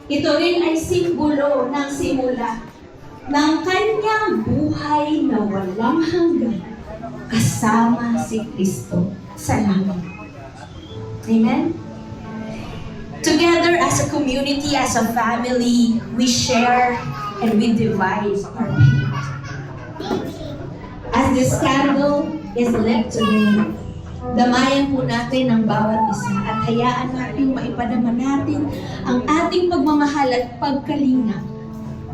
Ito rin ay simbolo ng simula ng kanyang buhay na walang hanggan kasama si Kristo sa langit. Amen? Together as a community, as a family, we share and we divide our pain. As this candle is lit today, damayan po natin ang bawat isa at hayaan natin maipadama natin ang ating pagmamahal at pagkalinga,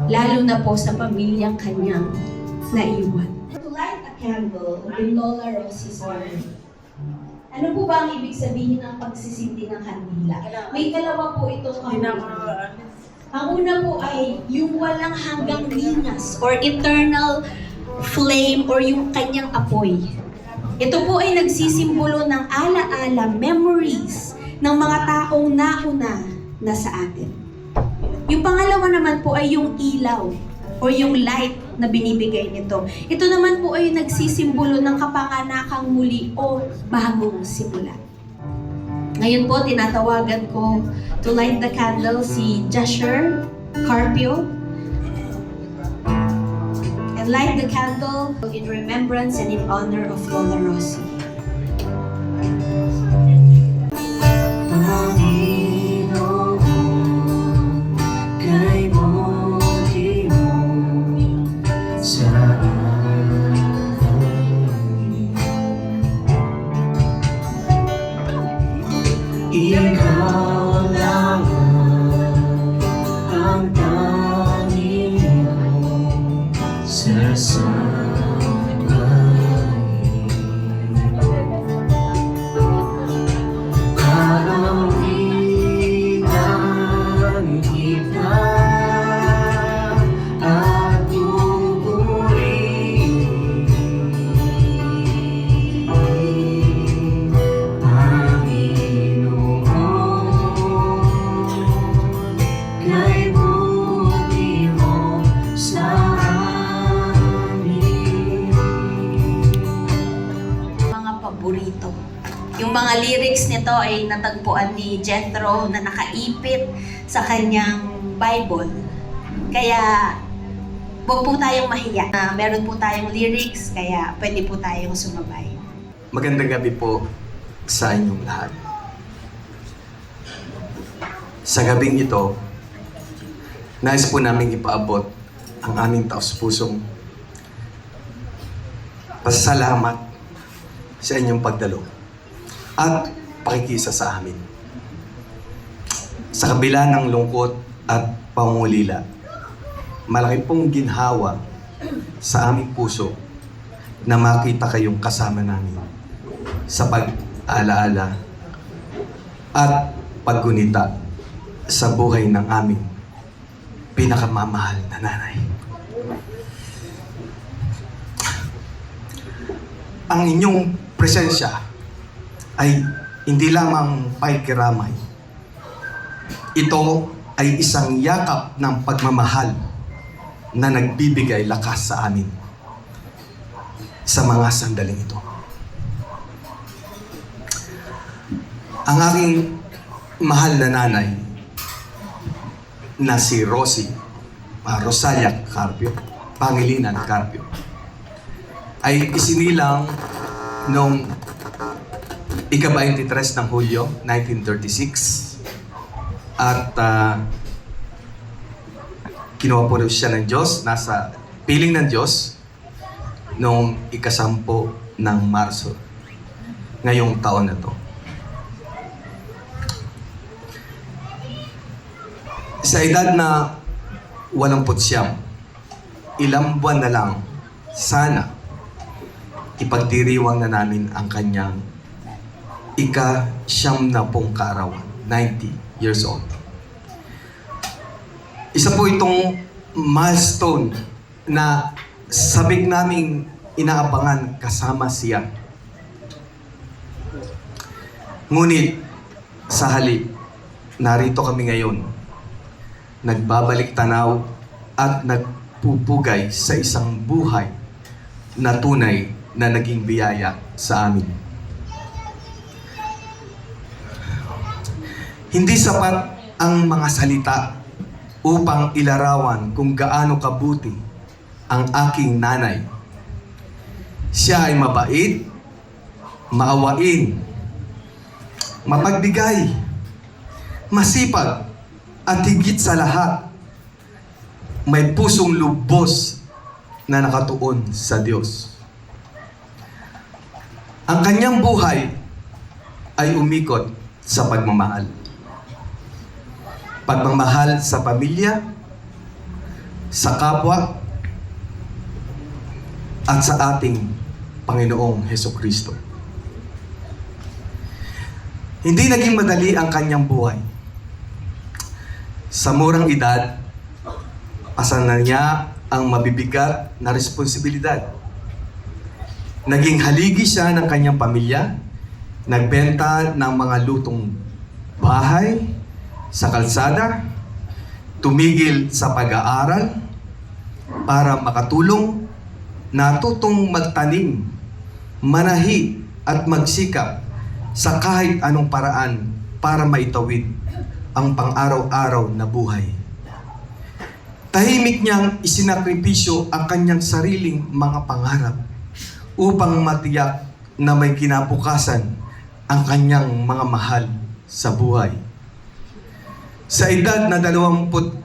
lalo na po sa pamilyang kanyang naiwan. To light a candle in Lola Rosie's honor. Ano po ba ang ibig sabihin ng pagsisindi ng kandila? May dalawa po itong kahulugan. Ang una po ay yung walang hanggang linas or eternal flame or yung kanyang apoy. Ito po ay nagsisimbolo ng alaala, memories ng mga taong nauna na sa atin. Yung pangalawa naman po ay yung ilaw o yung light na binibigay nito. Ito naman po ay nagsisimbolo ng kapanganakang muli o bagong simula. Ngayon po, tinatawagan ko to light the candle si Jasher Carpio. And light the candle in remembrance and in honor of Lola Rosie. Ikaw lang ang Panginoon sa sangay. Kaawin ang iba at pupurihin kay buti mo sa amin. Mga paborito. Yung mga lyrics nito ay natagpuan ni Jethro na nakaipit sa kanyang Bible. Kaya huwag po tayong mahiya. Meron po tayong lyrics, kaya pwede po tayong sumabay. Magandang gabi po sa inyong lahat. Sa gabing ito, nais po namin ipaabot ang aming taos-pusong pasasalamat sa inyong pagdalo at pakikisa sa amin. Sa kabila ng lungkot at pangungulila, malaki pong ginhawa sa aming puso na makita kayong kasama namin sa pag-alaala at paggunita sa buhay ng aming pinakamamahal na nanay. Ang inyong presensya ay hindi lamang pakikiramay. Ito ay isang yakap ng pagmamahal na nagbibigay lakas sa amin sa mga sandaling ito. Ang aking mahal na nanay na si Rosie, Rosalia Carpio, Pangilinan Carpio, ay isinilang noong ika-23 ng Hulyo, 1936 at kinuha po siya ng Diyos, nasa piling ng Diyos noong ika-10 ng Marso, ngayong taon na to. Sa edad na 89, ilang buwan na lang, sana ipagdiriwang na namin ang kanyang ika-90 kaarawan, 90 years old. Isa po itong milestone na sabik naming inaabangan kasama siya. Ngunit sa halip, narito kami ngayon, nagbabalik tanaw at nagpupugay sa isang buhay na tunay na naging biyaya sa amin. Hindi sapat ang mga salita upang ilarawan kung gaano kabuti ang aking nanay. Siya ay mabait, maawain, mapagbigay, masipag, at higit sa lahat, may pusong lubos na nakatuon sa Diyos. Ang kanyang buhay ay umikot sa pagmamahal. Pagmamahal sa pamilya, sa kapwa, at sa ating Panginoong Hesukristo. Hindi naging madali ang kanyang buhay. Sa murang edad, pasanan niya ang mabibigat na responsibilidad. Naging haligi siya ng kanyang pamilya, nagbenta ng mga lutong bahay sa kalsada, tumigil sa pag-aaral para makatulong, natutong magtanim, manahi at magsikap sa kahit anong paraan para maitawid ang pang-araw-araw na buhay. Tahimik niyang isinakripisyo ang kanyang sariling mga pangarap upang matiyak na may kinabukasan ang kanyang mga mahal sa buhay. Sa edad na 24,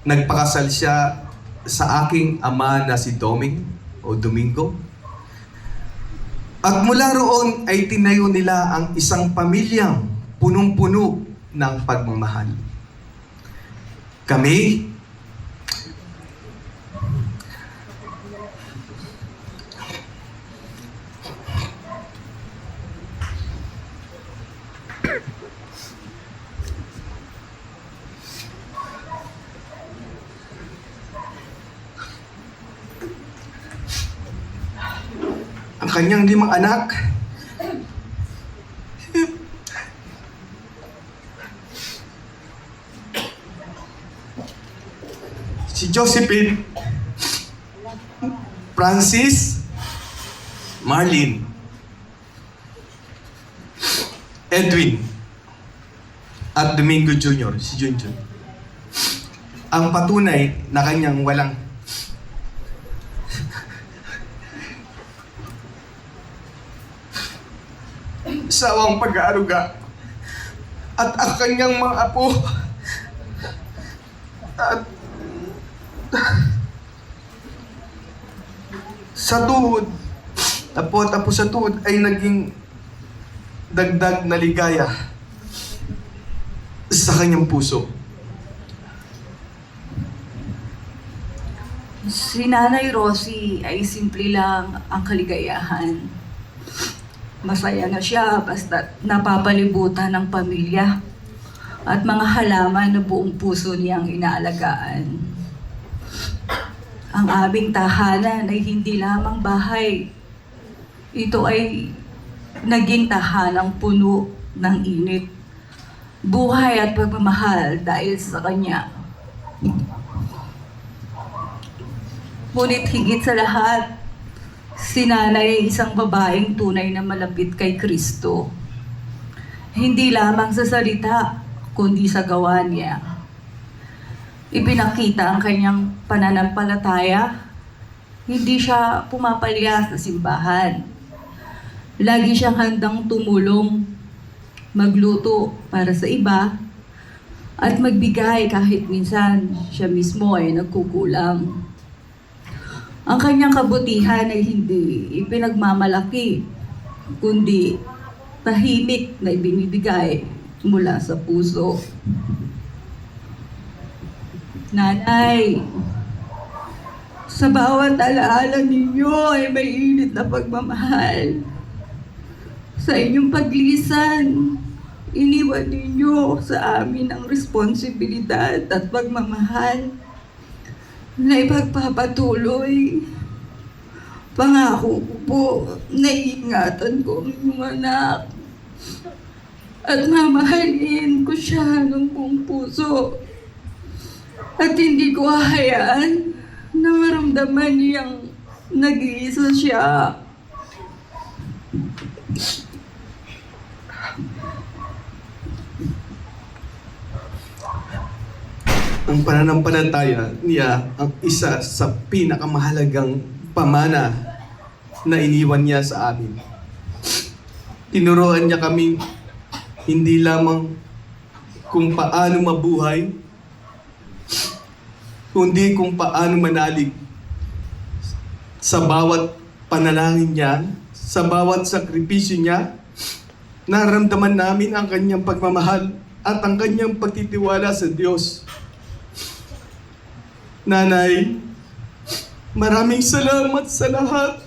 nagpakasal siya sa aking ama na si Domingo. At mula roon ay tinayo nila ang isang pamilyang punong-puno ng pagmamahal. Kami, ang kanyang 5 anak, si Josephine, Francis, Marlene, Edwin, at Domingo Jr., si Junjun. Ang patunay na kanyang walang sawang pag-aaruga at ang kanyang mga apo at sa tuhod, apo sa tuhod ay naging dagdag na ligaya sa kanyang puso. Si Nanay Rosie ay simple lang ang kaligayahan. Masaya na siya basta napapalibutan ng pamilya at mga halaman na buong puso niyang inaalagaan. Ang aming tahanan ay hindi lamang bahay. Ito ay naging tahanang puno ng init, buhay at pagmamahal dahil sa kanya. Ngunit higit sa lahat, si Nanay ay isang babaeng tunay na malapit kay Kristo. Hindi lamang sa salita, kundi sa gawa niya. Ipinakita ang kanyang pananampalataya. Hindi siya pumapalya sa simbahan. Lagi siyang handang tumulong, magluto para sa iba, at magbigay kahit minsan siya mismo ay nagkukulang. Ang kanyang kabutihan ay hindi ipinagmamalaki, kundi tahimik na ibinibigay mula sa puso. Nanay, sa bawat alaala ninyo ay may init na pagmamahal. Sa inyong paglisan, iniwan ninyo sa amin ang responsibilidad at pagmamahal na ipagpapatuloy. Pangako ko po na iingatan ko ang inyong anak at mamahalin ko siya ng buong puso. At hindi ko hahayaan na maramdaman niyang nag-iisa siya. ang pananampalataya niya ang isa sa pinakamahalagang pamana na iniwan niya sa amin. Tinuruan niya kami hindi lamang kung paano mabuhay, kundi kung paano manalig. Sa bawat panalangin niya, sa bawat sakripisyo niya, naramdaman namin ang kanyang pagmamahal at ang kanyang pagtitiwala sa Diyos. Nanay, maraming salamat sa lahat.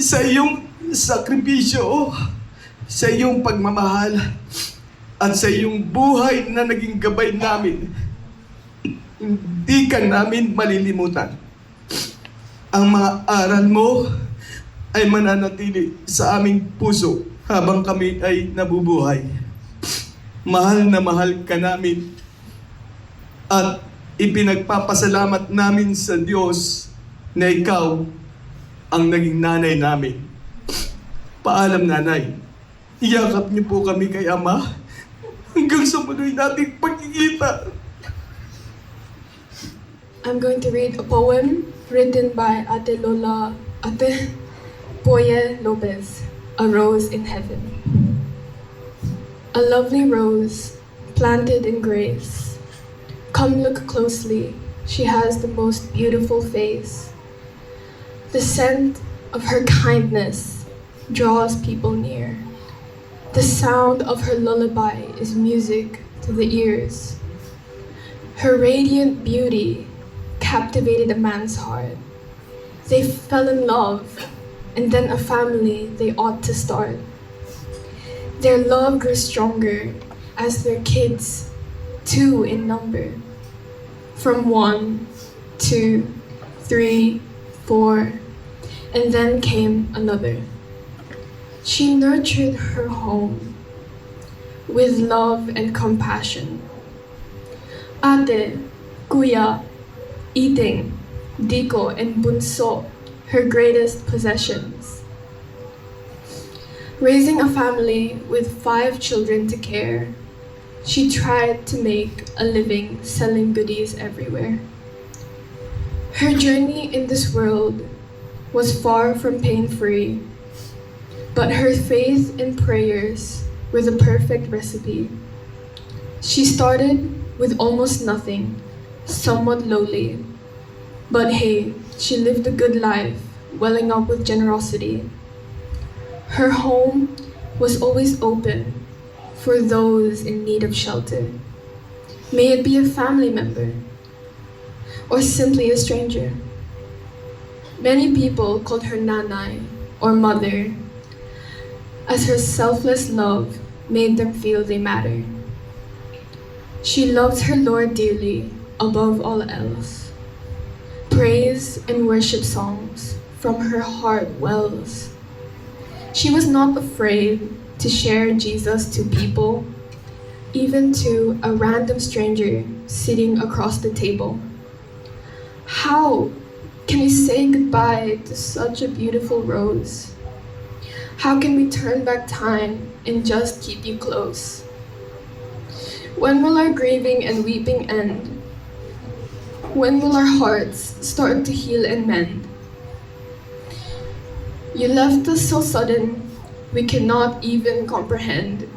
Sa iyong sakripisyo, sa iyong pagmamahal, at sa iyong buhay na naging gabay namin. Hindi ka namin malilimutan. Ang mga aral mo ay mananatili sa aming puso habang kami ay nabubuhay. Mahal na mahal ka namin at ipinagpapasalamat namin sa Diyos na ikaw ang naging nanay namin. Paalam, Nanay. Iyakap niyo po kami kay Ama hanggang sa muloy nating pagkikita. I'm going to read a poem written by Ate Poye Lopez, A Rose in Heaven. A lovely rose, planted in grace. Come look closely, she has the most beautiful face. The scent of her kindness draws people near. The sound of her lullaby is music to the ears. Her radiant beauty captivated a man's heart. They fell in love, and then a family they ought to start. Their love grew stronger as their kids, 2 in number. From 1, 2, 3, 4, and then came another. She nurtured her home with love and compassion. Ate, Kuya, Iting, Diko, and Bunso, her greatest possessions. Raising a family with 5 children to care, she tried to make a living selling goodies everywhere. Her journey in this world was far from pain-free, but her faith and prayers were the perfect recipe. She started with almost nothing, somewhat lowly, but hey, she lived a good life, welling up with generosity. Her home was always open for those in need of shelter. May it be a family member or simply a stranger. Many people called her Nanay or Mother, as her selfless love made them feel they matter. She loved her Lord dearly above all else. Praise and worship songs from her heart wells. She was not afraid to share Jesus to people, even to a random stranger sitting across the table. How can we say goodbye to such a beautiful rose? How can we turn back time and just keep you close? When will our grieving and weeping end? When will our hearts start to heal and mend? You left us so sudden, we cannot even comprehend.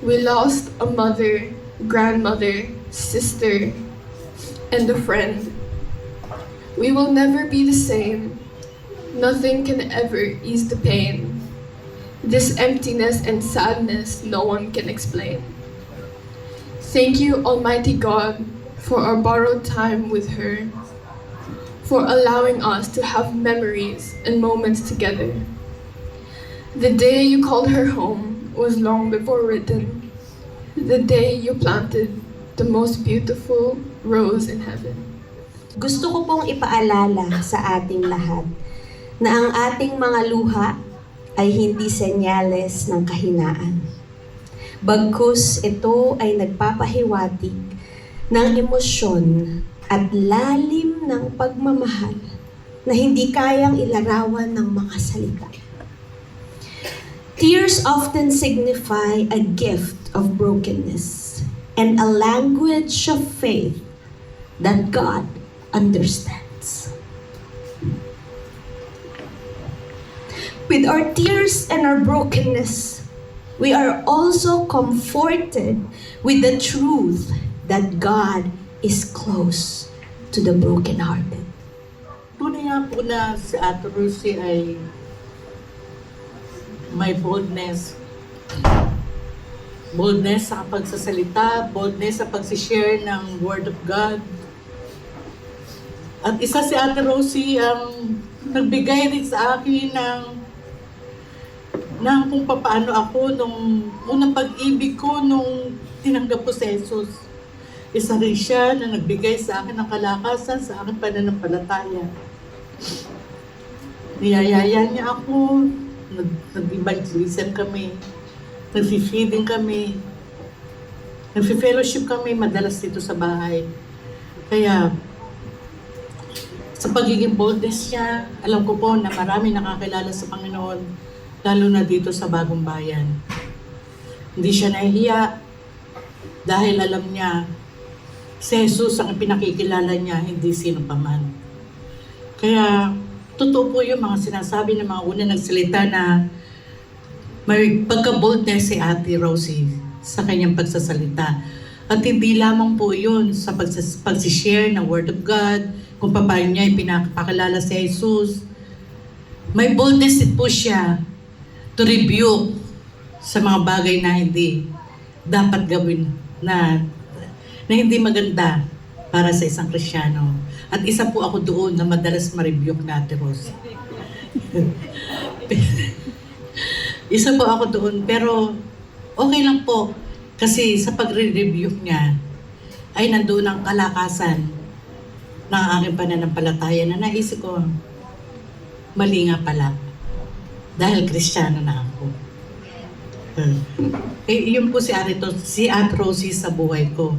We lost a mother, grandmother, sister, and a friend. We will never be the same. Nothing can ever ease the pain. This emptiness and sadness no one can explain. Thank you, Almighty God, for our borrowed time with her, for allowing us to have memories and moments together. The day you called her home was long before written. The day you planted the most beautiful rose in heaven. Gusto ko pong ipaalala sa ating lahat na ang ating mga luha ay hindi senyales ng kahinaan. Bagkus ito ay nagpapahiwatig ng emosyon at lalim ng pagmamahal na hindi kayang ilarawan ng mga salita. Tears often signify a gift of brokenness. and a language of faith that God understands. With our tears and our brokenness, we are also comforted with the truth that God is close to the brokenhearted. Tunay nga po na si Ate Rosie ay may boldness. Boldness sa pagsasalita, boldness sa pagsishare ng Word of God. At isa si Ate Rosie ang nagbigay rin sa akin ng kung paano ako nung unang pag-ibig ko nung tinanggap ko si Jesus. Isa rin siya na nagbigay sa akin ng kalakasan sa aking pananampalataya. Niyayaya niya ako, nag-evangelism kami, nag-feeding kami, nag-fellowship kami madalas dito sa bahay. Kaya, sa pagiging boldness niya, alam ko po na marami nakakilala sa Panginoon, lalo na dito sa Bagong Bayan. Hindi siya nahihiya dahil alam niya si Jesus ang pinakikilala niya, hindi sino pa man. Kaya, totoo po yung mga sinasabi ng mga unang nagsalita na may pagka-boldness si Ate Rosie sa kanyang pagsasalita. At hindi lamang po yun sa pagsishare ng Word of God, kung paano niya ipinapakilala si Jesus. May boldness po siya to rebuke sa mga bagay na hindi dapat gawin, na hindi maganda para sa isang Kristiyano. At isa po ako doon na madalas ma-rebuke na Ate Rosie. Isa po ako doon, pero okay lang po. Kasi sa pagre-rebuke niya, ay nandoon ang kalakasan ng aking pananampalataya na naisip ko, mali nga pala. Dahil Kristiyano na ako. Yun po si Ate Rosie sa buhay ko.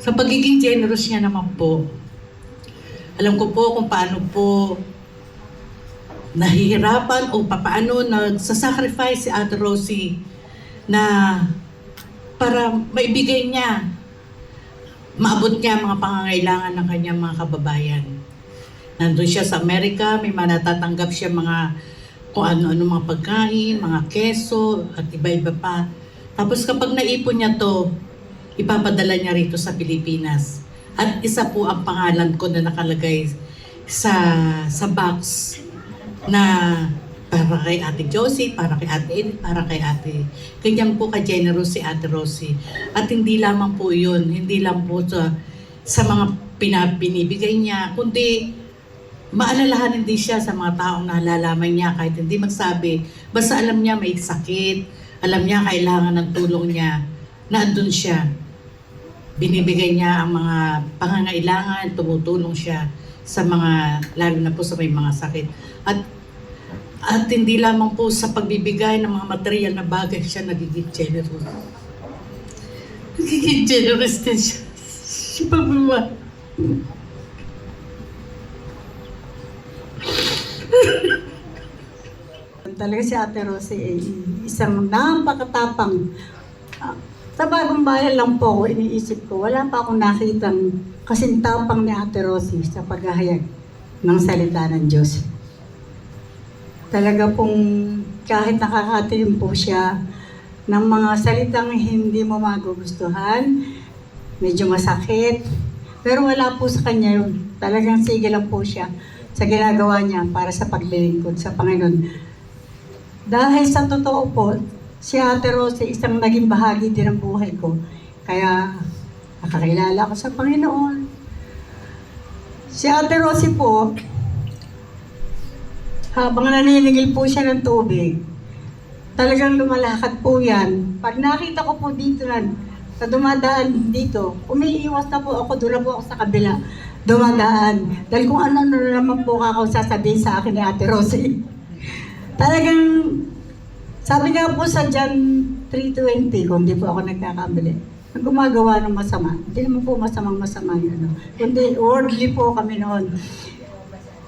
Sa pagiging generous niya naman po, alam ko po kung paano po nahihirapan o paano nagsasacrifice si Ate Rosie na para maibigay niya, maabot niya mga pangangailangan ng kanyang mga kababayan. Nandun siya sa Amerika, may manatatanggap siya mga kung ano-ano mga pagkain, mga keso, at iba-iba pa. Tapos kapag naipon niya to, ipapadala niya rito sa Pilipinas. At isa po ang pangalan ko na nakalagay sa box na para kay Ate Josie, para kay Ate Edith, para kay Ate. Ganyan po ka-generous si Ate Rosie. At hindi lamang po yun, hindi lang po sa mga binibigay niya, kundi maalalahanin din siya sa mga taong nalalaman niya kahit hindi magsabi. Basta alam niya may sakit, alam niya kailangan ng tulong niya, na andun siya. Binibigay niya ang mga pangangailangan, tumutulong siya sa mga, lalo na po sa may mga sakit. At hindi lamang po sa pagbibigay ng mga material na bagay siya nagiging generous. Nagiging generous din siya sa pagbubuhay. Talaga si Ate Rosie ay isang napakatapang. Sa Bagong Bayan lang po ako, iniisip ko, wala pa akong nakitang kasintapang ni Ate Rosie sa paghahayag ng salita ng Diyos. Talaga pong kahit nakakatilim po siya ng mga salitang hindi mo magugustuhan, medyo masakit, pero wala po sa kanya yun. Talagang sige lang po siya sa ginagawa niya para sa paglilingkod sa Panginoon. Dahil sa totoo po, si Ate Rosie isang naging bahagi din ng buhay ko. Kaya nakakilala ko sa Panginoon. Si Ate Rosie po, habang naniningil po siya ng tubig, talagang lumalakad po yan. Pag nakita ko po dito sa dumadaan dito, umiiwas na po ako, doon na po ako sa kabila, dumadaan. Dahil kung ano-ano naman po ako sasabihin sa akin ni Ate Rosie. Talagang, sabi nga po sa John 3:20, kung di po ako nagkakamali, na gumagawa ng masama. Hindi naman po masama yun. Kundi worldly po kami noon.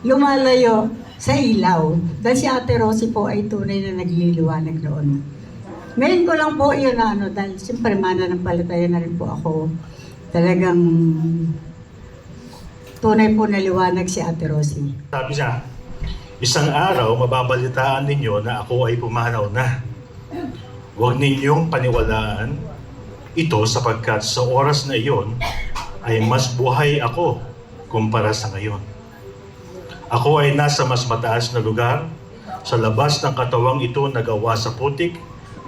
Lumalayo sa ilaw. Dahil si Ate Rosie po ay tunay na nagliliwanag noon. Ngayon ko lang po yun na dahil siyempre mananampalataya na rin po ako. Talagang tunay po na liwanag si Ate Rosie. Sabi niya, isang araw mababalitaan ninyo na ako ay pumanaw na. Huwag ninyong paniwalaan ito sapagkat sa oras na iyon ay mas buhay ako kumpara sa ngayon. Ako ay nasa mas mataas na lugar, sa labas ng katawang ito nagawa sa putik,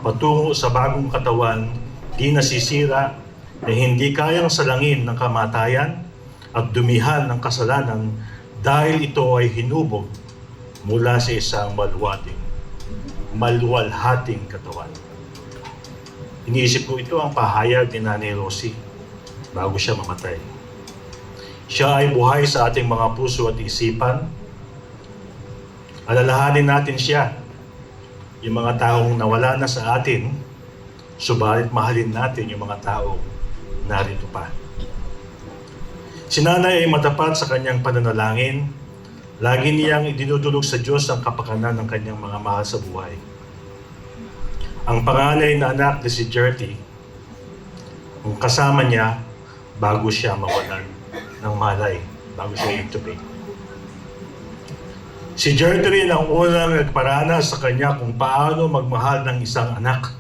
patungo sa bagong katawan, di nasisira, na hindi kayang salangin ng kamatayan at dumihan ng kasalanan dahil ito ay hinubog mula sa isang maluwalhating katawan. Iniisip ko ito ang pahayag ni Nanay Rosie bago siya mamatay. Siya ay buhay sa ating mga puso at isipan. Alalahanin natin siya, yung mga taong nawala na sa atin, subalit mahalin natin yung mga taong narito pa. Si Nanay ay matapat sa kanyang pananalangin. Lagi niyang idinudulog sa Diyos ang kapakanan ng kanyang mga mahal sa buhay. Ang panganay na anak ni si Jerty, ang kasama niya bago siya mawalan ng malay, bago siya intubate. Si Jerty rin ang unang nagparana sa kanya kung paano magmahal ng isang anak.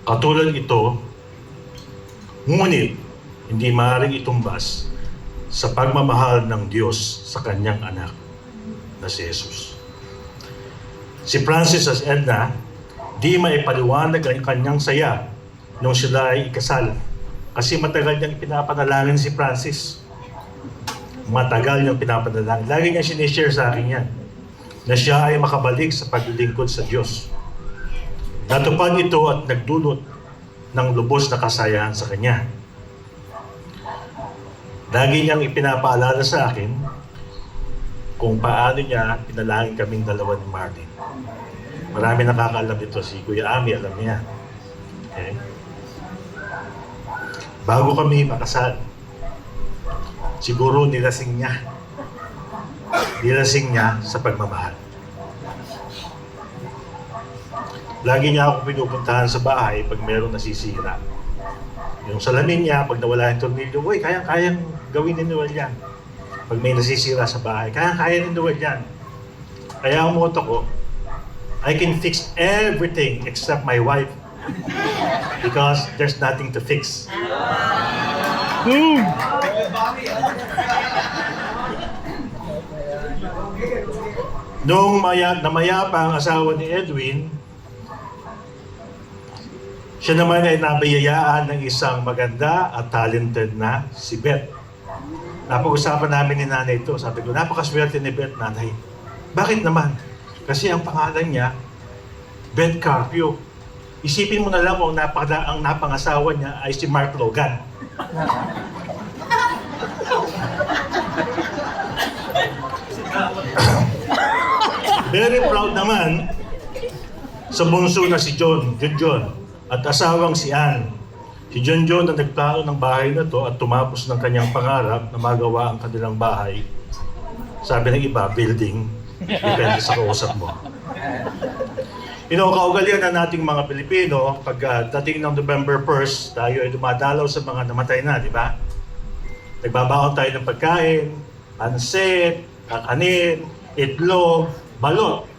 Katulad ito, ngunit hindi maaaring itumbas sa pagmamahal ng Diyos sa kanyang anak na si Jesus. Si Francis as Edna, di maipaliwanag ang kanyang saya nung sila ay ikasal. Kasi matagal niyang pinapanalangin si Francis. Matagal niyang pinapanalangin. Lagi niya sinishare sa akin yan, na siya ay makabalik sa paglilingkod sa Diyos. Natupad ito at nagdulot ng lubos na kasayahan sa kanya. Lagi niyang ipinapaalala sa akin kung paano niya pinalangin kaming dalawa ni Martin. Marami nakakaalam ito. Si Kuya Ami, alam niya. Okay? Bago kami makasal, siguro nilasing niya. Nilasing niya sa pagmamahal. Lagi niya ako pinupuntahan sa bahay pag mayroong nasisira. Yung salamin niya, pag nawala yung tornilyo, uy, kayang gawin ni Noel yan. Pag may nasisira sa bahay, kaya ni Noel yan. Kaya ang motto ko, I can fix everything except my wife. Because there's nothing to fix. Noong namaya pa ang asawa ni Edwin, siya naman ay nabayayaan ng isang maganda at talented na si Beth. Napag-usapan namin ni Nanay ito. Sabi ko, napakaswerte ni Beth, Nanay. Bakit naman? Kasi ang pangalan niya, Beth Carpio. Isipin mo na lang kung ang napangasawa niya ay si Mark Logan. Very proud naman sa bunso na si John at asawang si Ann. Si John na nagplano ng bahay na to at tumapos ng kanyang pangarap na magawa ang kanilang bahay. Sabi ng iba, building. Depende sa kausap mo. Kaugalian na nating mga Pilipino, pag dating ng November 1st, tayo ay dumadalaw sa mga namatay na, di ba? Nagbabaon tayo ng pagkain, pansit, kakanin, itlog, balot.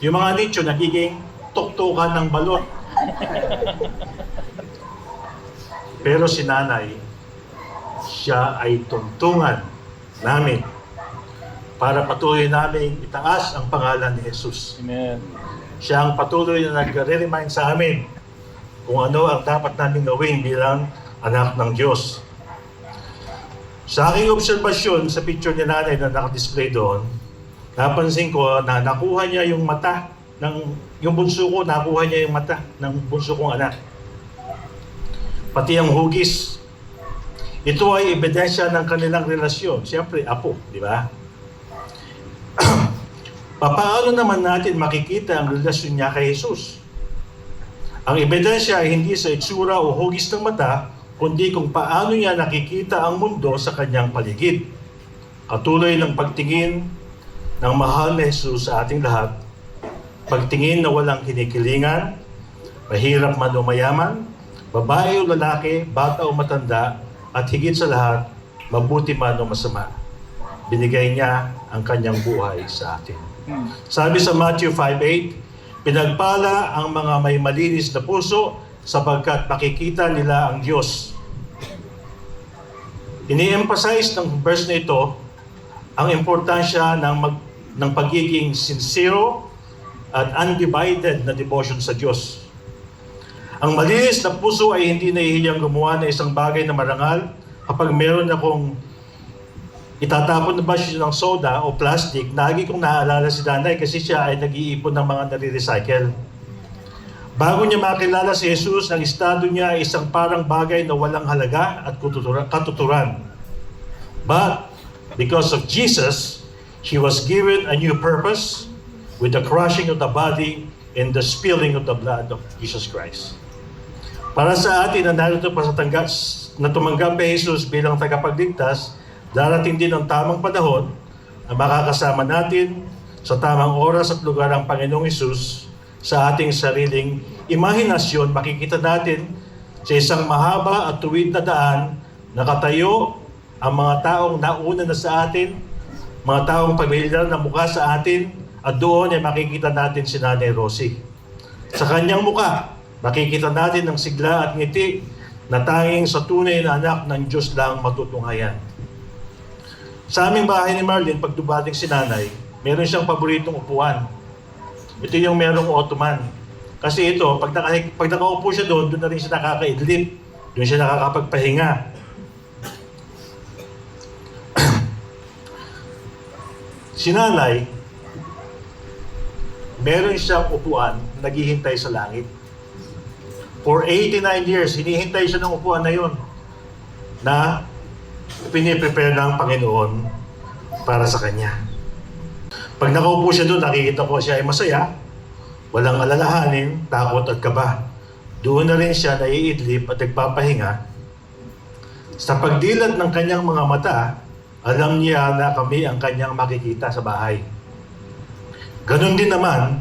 Yung mga nicho nagiging tuktukan ng balot. Pero si Nanay, siya ay tungtungan namin para patuloy namin itaas ang pangalan ni Jesus. Amen. Siya ang patuloy na nagre-remind sa amin kung ano ang dapat namin gawin bilang anak ng Diyos. Sa aking obserbasyon sa picture ni Nanay na nakadisplay doon, napansin ko na nakuha niya yung mata yung bunso ko, nakuha niya yung mata ng bunso kong anak. Pati ang hugis. Ito ay ebidensya ng kanilang relasyon. Siyempre, apo, di ba? Paano naman natin makikita ang relasyon niya kay Jesus? Ang ebidensya ay hindi sa itsura o hugis ng mata, kundi kung paano niya nakikita ang mundo sa kanyang paligid. Katuloy ng pagtingin ng mahal na Jesus sa ating lahat, pagtingin na walang kinikilingan, mahirap man o mayaman, babae o lalaki, bata o matanda, at higit sa lahat, mabuti man o masama. Binigay niya ang kanyang buhay sa atin. Sabi sa Matthew 5:8, pinagpala ang mga may malinis na puso sapagkat makikita nila ang Diyos. Ini-emphasize ng verse na ito ang importansya ng pagiging sincere at undivided na devotion sa Diyos. Ang malinis na puso ay hindi nahihiyang gumawa ng isang bagay na marangal. Kapag meron akong itatapon na bash ng soda o plastic, lagi kong naaalala si Danay kasi siya ay nag-iipon ng mga nare-recycle. Bago niya makilala si Jesus, ang estado niya ay isang parang bagay na walang halaga at katuturan. But because of Jesus, she was given a new purpose with the crushing of the body and the spilling of the blood of Jesus Christ. Para sa atin na narito pa na tumanggap kay Jesus bilang tagapagligtas, darating din ang tamang panahon na makakasama natin sa tamang oras at lugar ang Panginoong Jesus sa ating sariling imahinasyon. Makikita natin sa isang mahaba at tuwid na daan nakatayo ang mga taong nauna na sa atin, mga taong pamilyar na mukha sa atin, at doon ay makikita natin si Nanay Rosie. Sa kanyang mukha, makikita natin ang sigla at ngiti na tanging sa tunay na anak ng Diyos lang matutunghayan. Sa aming bahay ni Marlene, pag dumating si Nanay, meron siyang paboritong upuan. Ito yung merong ottoman. Kasi ito, pag nakaupo siya doon na rin siya nakakaidlip. Doon siya nakakapagpahinga. Si Nanay, meron siyang upuan na naghihintay sa langit. For 89 years, hinihintay siya ng upuan na yun na piniprepare ng Panginoon para sa kanya. Pag nakaupo siya doon, nakikita ko siya ay masaya, walang alalahanin, takot at kaba. Doon na rin siya naiidlip at nagpapahinga. Sa pagdilat ng kanyang mga mata, alam niya na kami ang kanyang makikita sa bahay. Ganon din naman,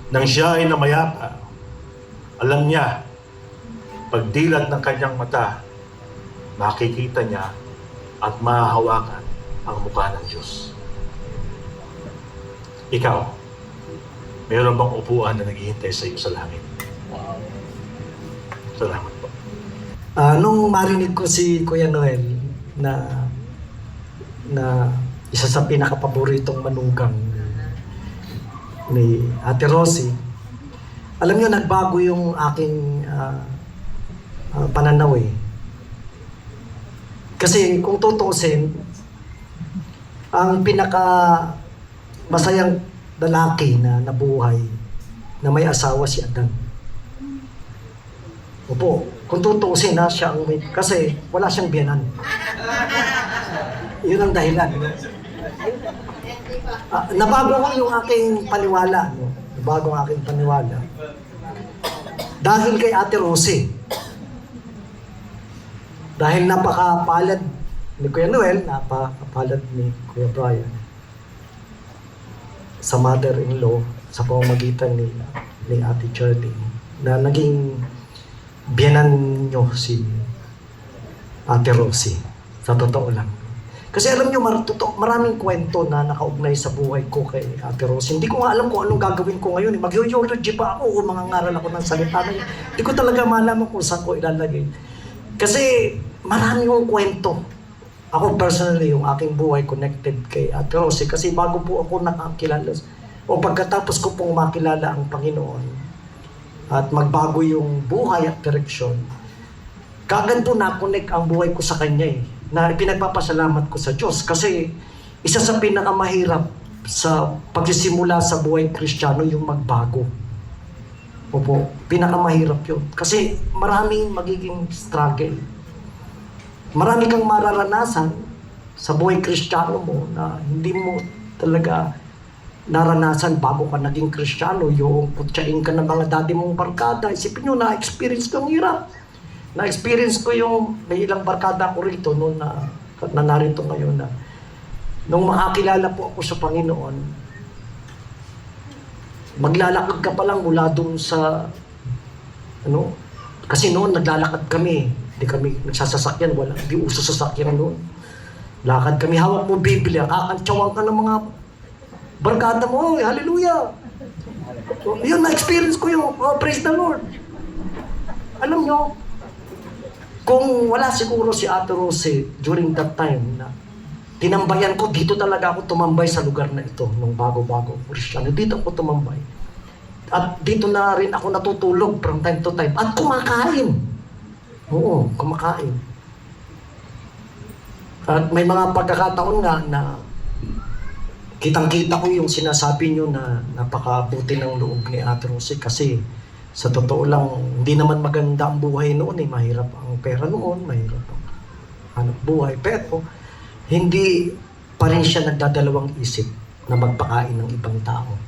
nang siya ay namayapa, alam niya, pagdilat ng kanyang mata, makikita niya at mahahawakan ang mukha ng Diyos. Ikaw, meron bang upuan na naghihintay sa iyo sa langit? Salamat po. Nung marinig ko si Kuya Noel na isa sa pinakapaboritong manugang ni Ate Rosie, alam niyo, nagbago yung aking pananaw eh. Kasi kung tutuusin, ang pinaka masayang lalaki na nabuhay na may asawa si Adan. Opo, kung tutuusin na siya ang kasi wala siyang biyanan. Yun ang dahilan. No? Nabago ko yung aking paniwala. No? Nabago ang aking paniwala. Dahil kay Ate Rosie. Dahil napakapalad ni Kuya Noel, napakapalad ni Kuya Brian sa mother-in-law sa pamamagitan ni Ate Charlie na naging biyanan nyo si Ate Rosie. Sa totoo lang. Kasi alam nyo, maraming kwento na nakaugnay sa buhay ko kay Ate Rosie. Hindi ko nga alam kung anong gagawin ko ngayon. Mag-eulogy pa ako o mangangaral ako ng salita na yun. Hindi ko talaga malaman kung saan ko ilalagay. Kasi marami yung kwento. Ako personally, yung aking buhay connected kay Ate Rosie. Kasi bago po ako nakakilala, o pagkatapos ko pong makilala ang Panginoon at magbago yung buhay at direksyon, kagad po na-connect ang buhay ko sa Kanya eh. Na pinagpapasalamat ko sa Diyos kasi isa sa pinakamahirap sa pagsisimula sa buhay Kristiyano yung magbago. Opo, pinakamahirap yun. Kasi maraming magiging struggle. Marami kang mararanasan sa buhay Kristiyano mo na hindi mo talaga naranasan bago ka naging Kristiyano. Yung putsain ka ng mga daddy mong barkada. Isipin nyo, na-experience ko ang hirap. Na-experience ko yung may ilang barkada ko rito noon na narito ngayon na nung makakilala po ako sa Panginoon, Maglalakad ka pa lang mula doon sa, ano, kasi noon naglalakad kami. Hindi kami nagsasasakyan, hindi uso sasakyan noon. Lakad kami, hawak mo Biblia, kakantsawan ka ng mga barkada mo, hallelujah! So, yun, na-experience ko yung, praise the Lord. Alam nyo, kung wala siguro si Ate Rosie during that time na tinambayan ko, dito talaga ako tumambay sa lugar na ito nung bago-bago Kristiyano. Dito ako tumambay. At dito na rin ako natutulog from time to time. At kumakain. Oo, kumakain. At may mga pagkakataon nga na kitang-kita ko yung sinasabi nyo na napakabuti ng loob ni Ate Rosie kasi sa totoo lang, hindi naman maganda ang buhay noon eh. Mahirap ang pera noon, mahirap ang hanap buhay. Pero hindi pa rin siya nagdadalawang isip na magpakain ng ibang tao.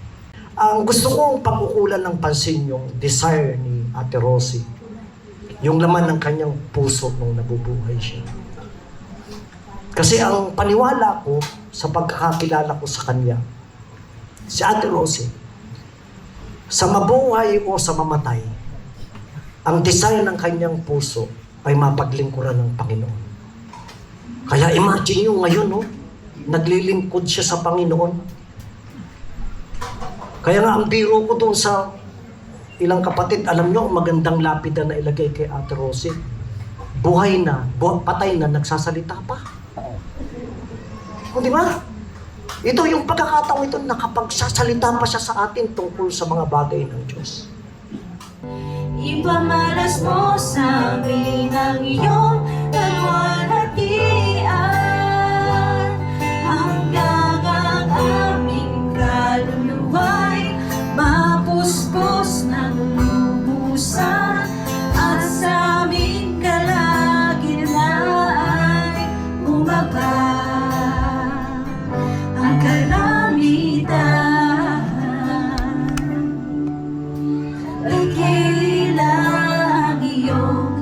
Ang gusto kong pagkukulan ng pansin yung desire ni Ate Rosie, yung laman ng kanyang puso nung nabubuhay siya. Kasi ang paniwala ko sa pagkakakilala ko sa kanya, si Ate Rosie, sa mabuhay o sa mamatay, ang desire ng kanyang puso ay mapaglingkuran ng Panginoon. Kaya imagine nyo ngayon, no? Naglilingkod siya sa Panginoon. Kaya nga ang biro ko doon sa ilang kapatid, alam nyo, magandang lapida na ilagay kay Ate Rosie. Buhay na, patay na, nagsasalita pa. O di ba? Ito yung pagkakataon ito, nakapagsasalita pa siya sa atin tungkol sa mga bagay ng Diyos. Ipamalas mo sa amin ang iyong kalwalhatian hanggang ang aming kaluluwa'y mapuspos ng lubusan at sa aming kalagitnaan bumaba ang kalamitan. Kailang iyong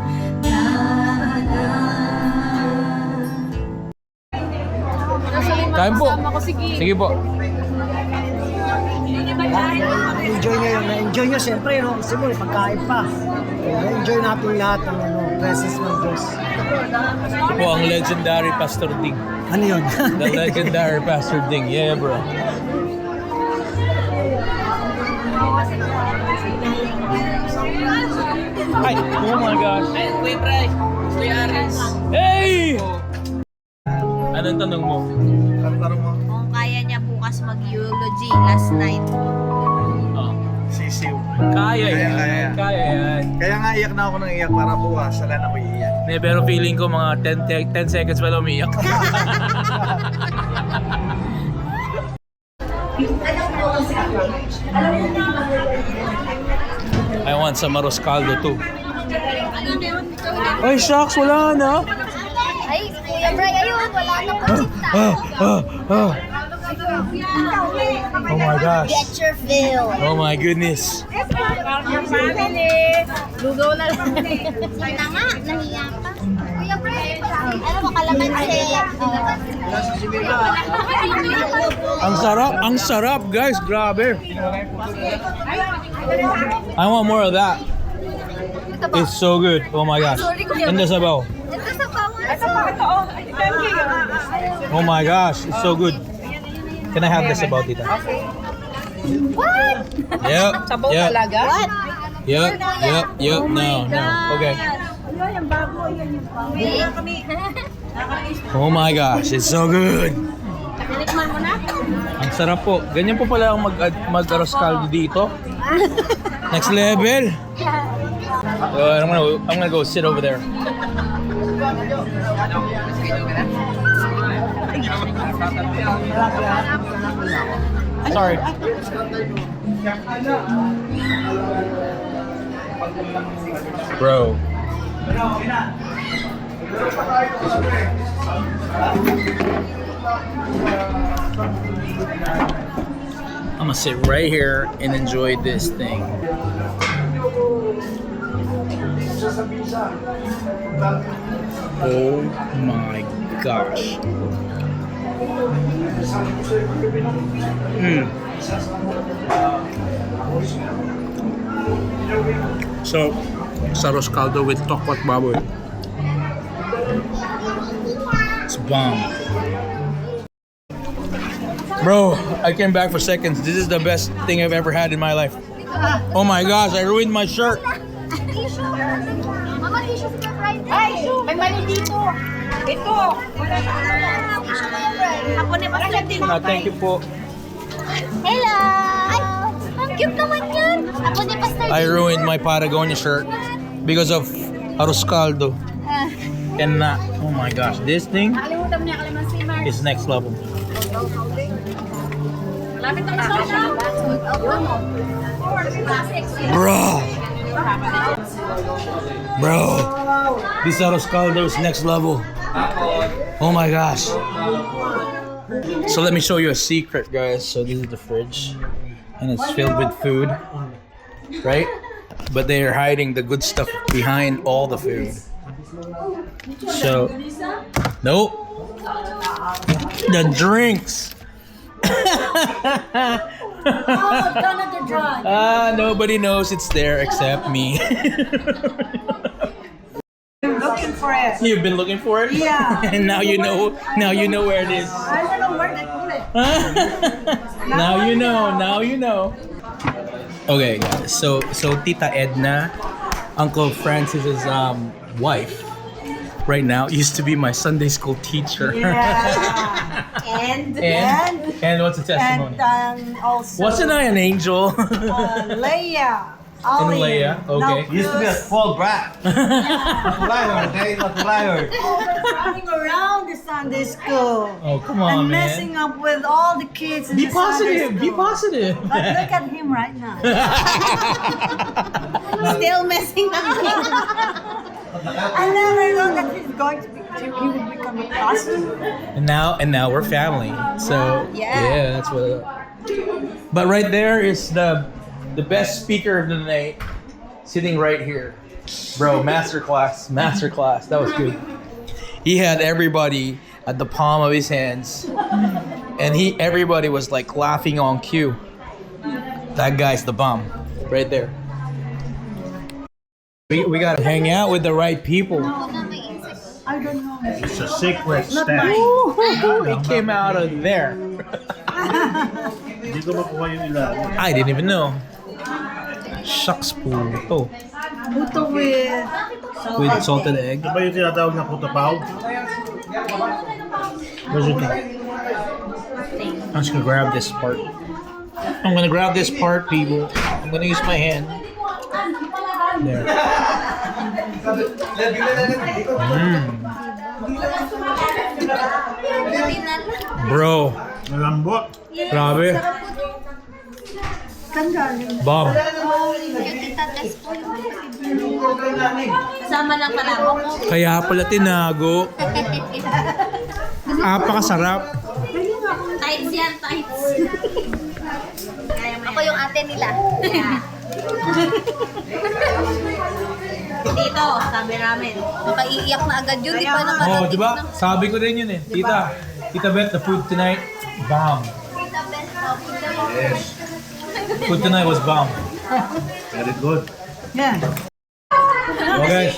Kain po. Sige po. Enjoy nyo yun. Na-enjoy nyo siyempre, no? Kasi mo, pagkain pa. Na-enjoy natin lahat ng presence ng Diyos. Ito po ang legendary Pastor Ding. Ano yun? The legendary Pastor Ding. Yeah, bro. Ay! Oh my gosh. Hey! Anong tanong mo? Kung kaya niya bukas mag-eulogy last night. Oh. Sisiw. Kaya yan. Kaya yan. Kaya nga iyak na ako ng iyak para bukas, sala na ko iiyak. Pero feeling ko mga 10 seconds pa lang umiyak. I want some arroz caldo too. Ay, shucks, wala na. Ay, Kuya Bray, ayun, wala na pasinta. Oh my gosh. Get your fill. Oh my goodness. Your family. Lugaw na lang. Sige na nga, nahiya pa. Kuya Bray, ano mo, kalamansi. Ang sarap guys, grabe. I want more of that. It's so good. Oh my gosh. And the sabaw. Oh my gosh, it's so good. Can I have the sabaw, tita? What? Yep. Yep. What? Yep. No. Okay. Oh my gosh, it's so good. Ang sarap po. Ganyan po pala ang mag-arroz caldo dito. Next level. I'm gonna go sit over there. Sorry. Bro. I'm gonna sit right here and enjoy this thing. Oh my gosh. So, sa arroz caldo with tokwat baboy. It's bomb. Bro, I came back for seconds. This is the best thing I've ever had in my life. Oh my gosh, I ruined my shirt. Tissue. Mama, tissue sa fried rice. Ay, may mali dito. Ito. Wala sa ano. Tissue mo yung fried. Ako na ba? Thank you po. Hello. Ay, ang cute naman yan. Ako ni Pastor. I ruined my Patagonia shirt because of arroz caldo. And oh my gosh, this thing Nakalimutan mo niya kalamansi, Mar. is next level. Malapit na masaya. Bro, this arroz caldo is next level. Oh my gosh. So let me show you a secret, guys. So this is the fridge, and it's filled with food, right? But they are hiding the good stuff behind all the food. So, nope. The drinks. Nobody knows it's there except me. Looking for it. You've been looking for it? Yeah. And now you know. Now you know where it is. I don't know where they put it. Now you know. Now you know. Okay, guys. So Tita Edna, Uncle Francis's wife, right now used to be my Sunday school teacher. Yeah. and what's the testimony? And also Wasn't I an angel? Leia. And Leia, okay. Used to be a spoiled brat. Matulayor, okay? Matulayor. Running around the Sunday school. Oh, come on, and man. messing up with all the kids in Be the Sunday positive. Be school. positive. But look at him right now. Still messing up. I never know that he's going to be. He will become a pastor. And now we're family. So yeah, that's what. But right there is the best speaker of the night, sitting right here, bro. Masterclass. That was good. He had everybody at the palm of his hands, and everybody was like laughing on cue. That guy's the bomb, right there. We gotta hang out with the right people. I don't know. It's a secret stash. It came out of there. Hindi ko makuha yung ilalim. I didn't even know. Shucks po ito. Buto with With salted egg. Ito ba yung tinatawag na kutapaw? Where's your thing? I'm just gonna grab this part. I'm gonna grab this part, people. I'm gonna use my hand. There. Bro, Malambot. grabe. Bomb. Sama ng palabok mo. Kaya pala tinago. Apakasarap. Tights yan, tights. Ako yung ate nila. Dito, sabi namin. Makaiiyak na agad yun, di ba naman? Oh, di ba? Sabi ko din yun eh. Tita Bet, the food tonight, bomb. Yes. Food tonight was bomb. Very good. yeah. Okay.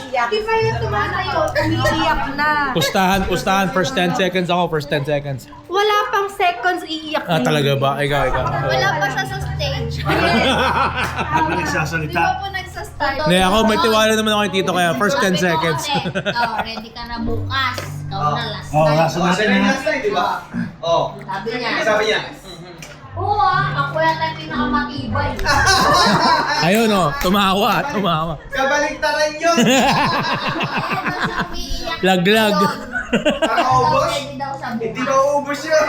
Iiyak na. Pustahan. First 10 seconds ako, first 10 seconds. Wala pang seconds, iiyak na. Talaga ba? Ikaw. Wala pa siya sa stage. Hindi nagsasalita. Di ba po nagsastart? Hindi, ako may tiwala naman ako kay Tito kaya first 10 seconds. Ready ka na bukas. Ikaw na last Oh, night. last natin ha. di ba? Oh. Sabi niya. niya? Oo ako yata yung pinakamatibay. Ayun tumawa. Kabaliktaran yun! Laglag. Nakaubos? Ready daw sa Hindi bukas. mauubos yun!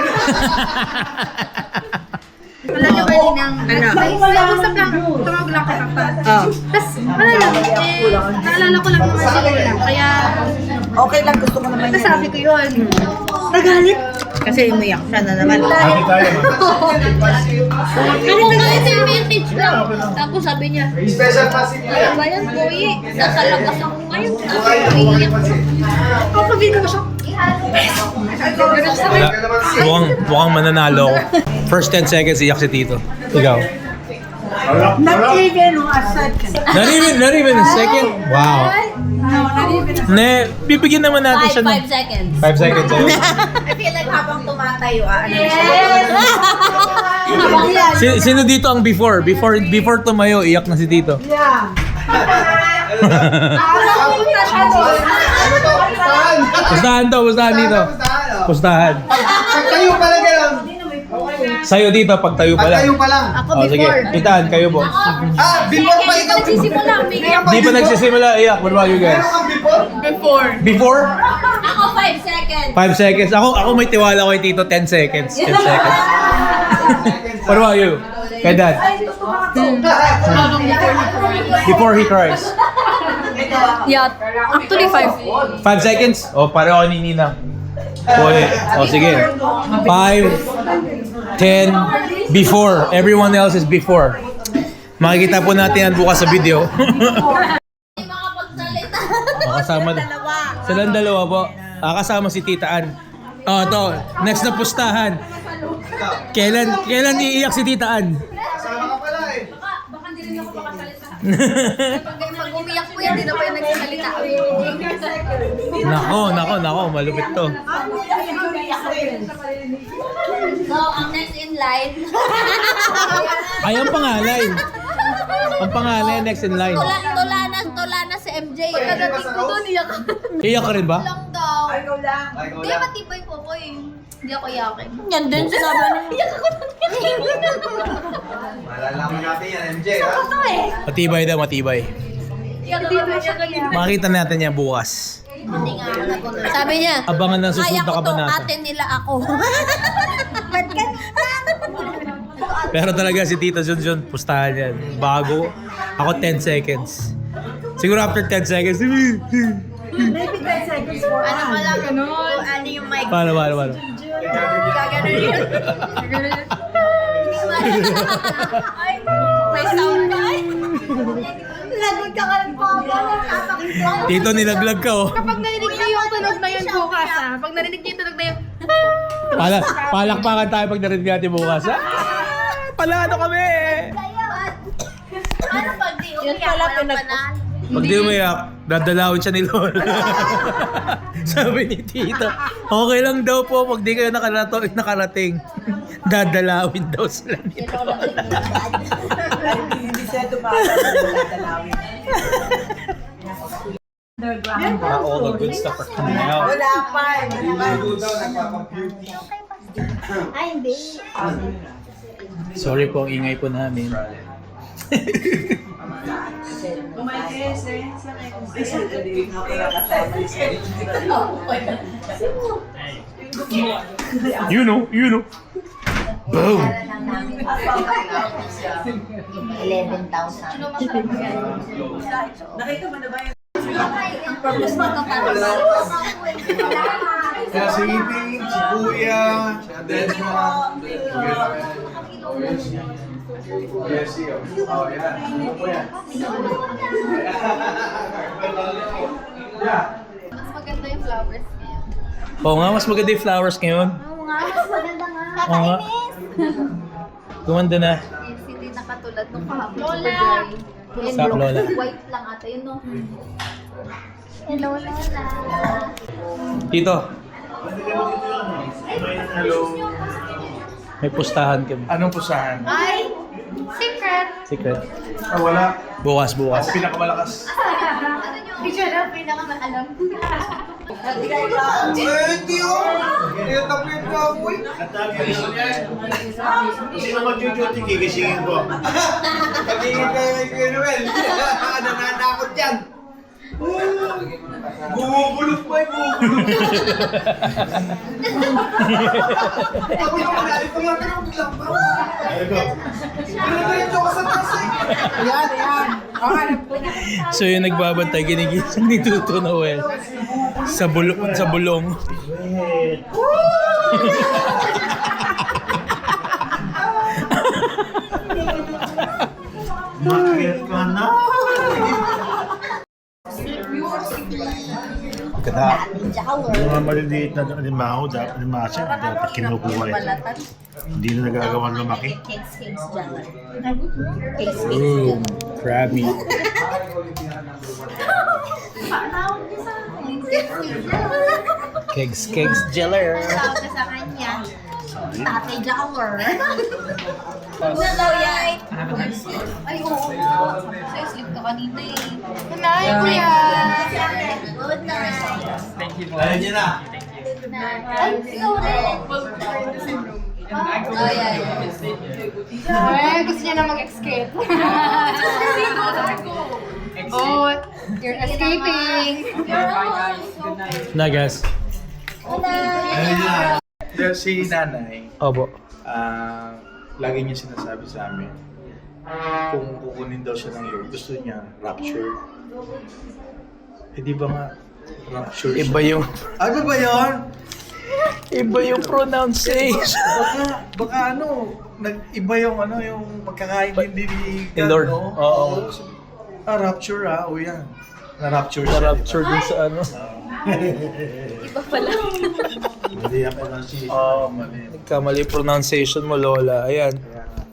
Wala na ba din ang... Ano? Usap lang. Tumawag lang kay Papa. Tapos, wala lang. Naalala ko lang naman si Lola. Kaya... Okay lang, gusto ko naman Tapos sabi ko yun. Nagalit. Kasi umiyak siya na naman. Hindi tayo man. Nagalit yung vintage lang. Tapos sabi niya, Special pasin mo yan. ba yan, boy? Nasa labas ako ngayon. Tapos umiiyak. Ako sabi ko siya. Mukhang mananalo ako. First 10 seconds, iyak si Tito. Ikaw. Not even a second. Not even a second? Wow. Ne, bibigyan naman natin siya ng 5 seconds. 5 seconds sa'yo. I feel like habang tumatayo, Sino dito ang before? Before tumayo, iyak na si Tito. Yeah. Pustahan dito. Pustahan. Pagtayo pa lang gano'n. Sa'yo dito, pag tayo pa lang. Pagtayo pa lang. Ako Oh, sige. Pitahan, kayo po. Before pa ikaw. Nagsisimula, umiiyak. Di pa nagsisimula, iyak. What about you guys? Meron kang before? Before? Ako 5 seconds. 5 seconds. Ako may tiwala ko kay Tito, 10 seconds. 10 seconds. What about you? Kay Dad? Before he cries. Yeah, actually 5. 5 seconds? O, pareho ni Ninang. O, sige. 5, 10, before. Everyone else is before. Makikita po natin yan bukas sa video. O, kasama na. Silang dalawa po. Kasama si Tita Ann. O, ito. Next na pustahan. Kailan iiyak si Tita Ann? Kasama ka pala eh. Baka hindi rin ako makasalita. Pag umiyak po yan, hindi na pa yung nagsasalita. Nako. Malupit to. So, ang next in line. Ay, ang pangalan. Ang pangalan, next in line. Tula na si MJ. Pagdating ko doon, iyak ako. Iyak ka rin ba? Lang daw. Ikaw lang. Hindi, matibay po ko eh. Hindi ako iyakin. Yan din, sinabi niya. Iyak ako doon. Malalaman natin yan, MJ ha? Ito eh. Matibay. Iyak din siya kanina. Makita natin yan bukas. Hindi nga ako nagulat. Sabi niya, Abangan ng susunod kaya na ko to, kabanata. ate nila ako. Ba't ka? Pero talaga si Tito Junjun, pustahan yan. Bago. Ako 10 seconds. Siguro after 10 seconds. Maybe 10 seconds for Ano pala, ganun. Ano yung mic? Paano? Gaganon yun. Ay, may sound ba? Ay. Lagot ka ka ng papa. Tito, nilaglag ka oh. Kapag narinig niyo yung tunog na yun bukas pag narinig niyo yung tunog na yun, Palakpakan tayo pag narinig natin bukas. Palano kami! Ano pag di umiyak, walang panalo? Pag di umiyak, dadalawin siya ni Lola. Sabi ni Tito, okay lang daw po pag di kayo nakarating. Dadalawin daw sila ni Lola. Hindi siya dadalawin. All the good stuff are coming out. Wala pa. Ay, hindi. Sorry po, ang ingay po namin. You know. Boom! 11,000. Nakita mo na ba yun? Ang purpose magkakaroon. Kaya si Iting, si Kuya, si Adesma. Yes, siya. Oh, yan. Ano po yan? Mas maganda yung flowers ngayon. Oo nga, mas maganda yung flowers ngayon. Oo nga, mas maganda nga. Oo nga. Gumanda na. Yes, hindi nakatulad nung kahapon. Lola! Stop, Lola. White lang ata yun, no? Hello, Lola. Tito, may pustahan kami. Anong pusahan? Ay! Secret! Secret. Wala. Bukas. Pinakamalakas. Hindi siya na pinakamaalam. Hindi oh! Ito po yung kapoy. Sino mag-duty? Gigisingin ko. Pagingin kayo kay Kuya Noel. Nananakot yan. Bumubulot pa eh, bumubulot. Ako yung malalim ko lang, pero biglang ba? Diretso ka sa taas eh. Ayan. So yung nagbabantay, ginigising ni Tuto Noel sa bulong. Makit ka na. Yung mga maliliit na alimango, dapat kinukuha ito. Hindi na nagagawang lumaki. Ooh, crabby. Kegs Jeller. Tawag ka sa kanya. Tatay Jowler. Ano daw yan? Ay, oo. Sabi ko, sleep ka kanina eh. Kunain ko yan. Good night. Thank you po. Ay, ikaw rin. Oh, yeah. Ay, gusto niya na mag-escape. Oh, you're escaping. Na guys. Si nanay, Opo. lagi niya sinasabi sa amin, kung kukunin daw siya ng Lord, gusto niya rapture. Eh di ba nga, rapture Iba yung Ano ba yun? iba yung pronunciation. Baka nag-iba yung yung magkakaintindi ni Ni Lord, no? oo. Rapture o yan. Na-rapture siya. Rapture dun sa ano. Mali ang pronunciation. Oo, mali. Nagkamali yung pronunciation mo, Lola. Ayan.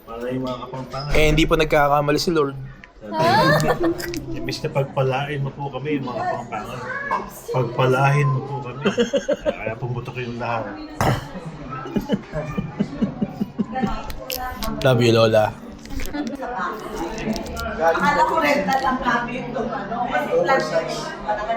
Para yung mga kapampangan. Eh, hindi pa nagkakamali si Lord. Imbis na pagpalain mo po kami, yung mga kapampangan. Pagpalahin mo po kami. Kaya pumutok yung lahat. Love you, Lola. Akala ko rental lang namin itong ano, kasi